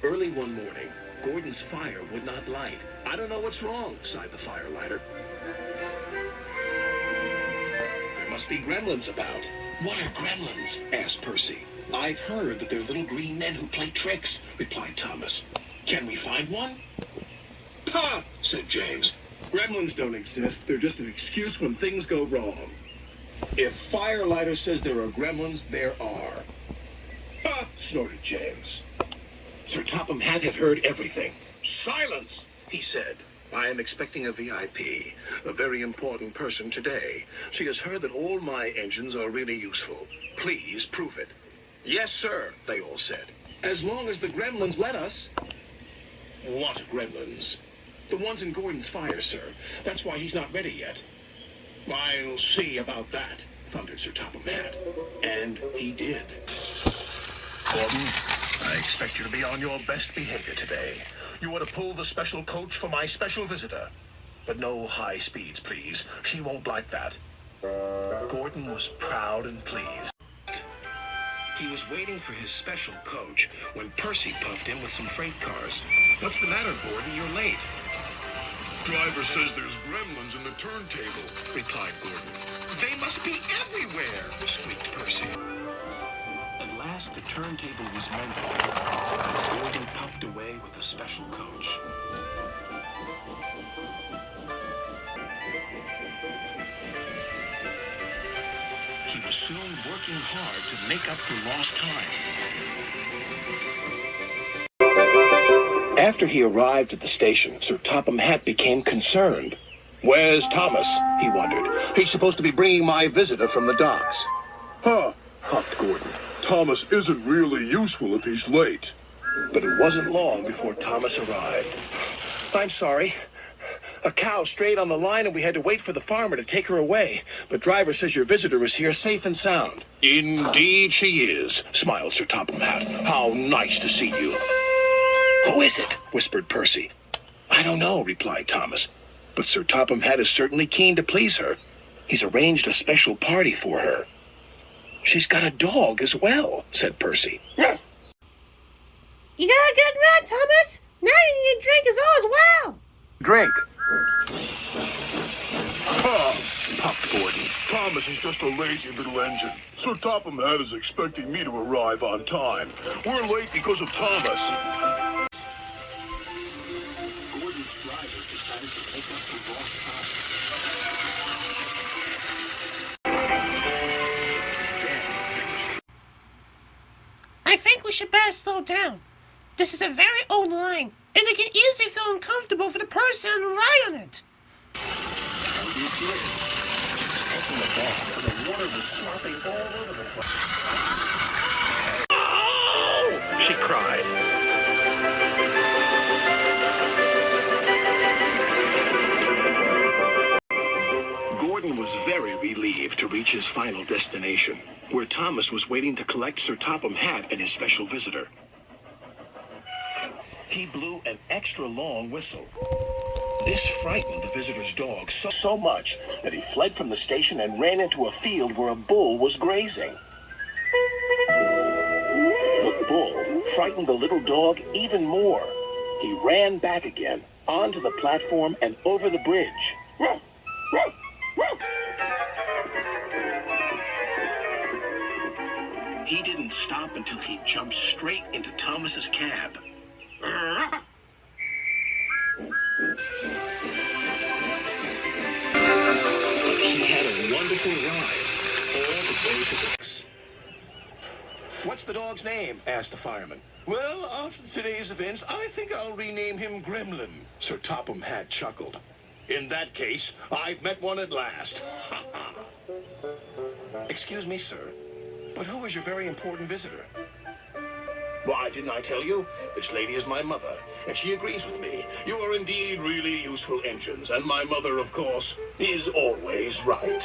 Early one morning, Gordon's fire would not light. "I don't know what's wrong," sighed the firelighter. "There must be gremlins about." "What are gremlins?" asked Percy. "I've heard that they're little green men who play tricks," replied Thomas. "Can we find one?" "Pah!" said James. "Gremlins don't exist. They're just an excuse when things go wrong." "If Firelighter says there are gremlins, there are." "Ha!" snorted James. Sir Topham Hatt had heard everything. "Silence!" he said. "I am expecting a VIP, a very important person today. She has heard that all my engines are really useful. Please prove it." "Yes, sir," they all said. "As long as the gremlins let us." "What gremlins?" "The ones in Gordon's fire, sir. That's why he's not ready yet." "I'll see about that," thundered Sir Topham Hatt. And he did. "Gordon, I expect you to be on your best behavior today. You are to pull the special coach for my special visitor. But no high speeds, please. She won't like that." Gordon was proud and pleased. He was waiting for his special coach when Percy puffed in with some freight cars. "What's the matter, Gordon? You're late." "Driver says there's gremlins in the turntable," replied Gordon. "They must be everywhere," squeaked Percy. At last, the turntable was mended, and Gordon puffed away with the special coach. He was soon working hard to make up for lost time. After he arrived at the station, Sir Topham Hatt became concerned. "Where's Thomas?" he wondered. "He's supposed to be bringing my visitor from the docks." "Huh," huffed Gordon. "Thomas isn't really useful if he's late." But it wasn't long before Thomas arrived. "I'm sorry. A cow strayed on the line and we had to wait for the farmer to take her away. But driver says your visitor is here safe and sound." "Indeed she is," smiled Sir Topham Hatt. "How nice to see you." "Who is it?" whispered Percy. "I don't know," replied Thomas. "But Sir Topham Hatt is certainly keen to please her. He's arranged a special party for her." "She's got a dog as well," said Percy. "You got a good run, Thomas. Now you need a drink as well. "Drink." Puffed Gordon. "Thomas is just a lazy little engine. Sir Topham Hatt is expecting me to arrive on time. We're late because of Thomas." Gordon's driver decided to make up for lost time. I think we should better slow down. This is a very old line, and it can easily feel uncomfortable for the person on the ride on it." How do you feel? She was taking a bath, and the water was slopping all over the place. "Oh!" she cried. Gordon was very relieved to reach his final destination, where Thomas was waiting to collect Sir Topham Hatt and his special visitor. He blew an extra long whistle. This frightened the visitor's dog so much that he fled from the station and ran into a field where a bull was grazing. The bull frightened the little dog even more. He ran back again, onto the platform and over the bridge. He didn't stop until he jumped straight into Thomas's cab. He had a wonderful ride, all the way to the docks. "What's the dog's name?" asked the fireman. "Well, after today's events, I think I'll rename him Gremlin." Sir Topham Hatt chuckled. "In that case, I've met one at last." "Excuse me, sir, but who is your very important visitor?" "Why, didn't I tell you? This lady is my mother, and she agrees with me. You are indeed really useful engines, and my mother, of course, is always right."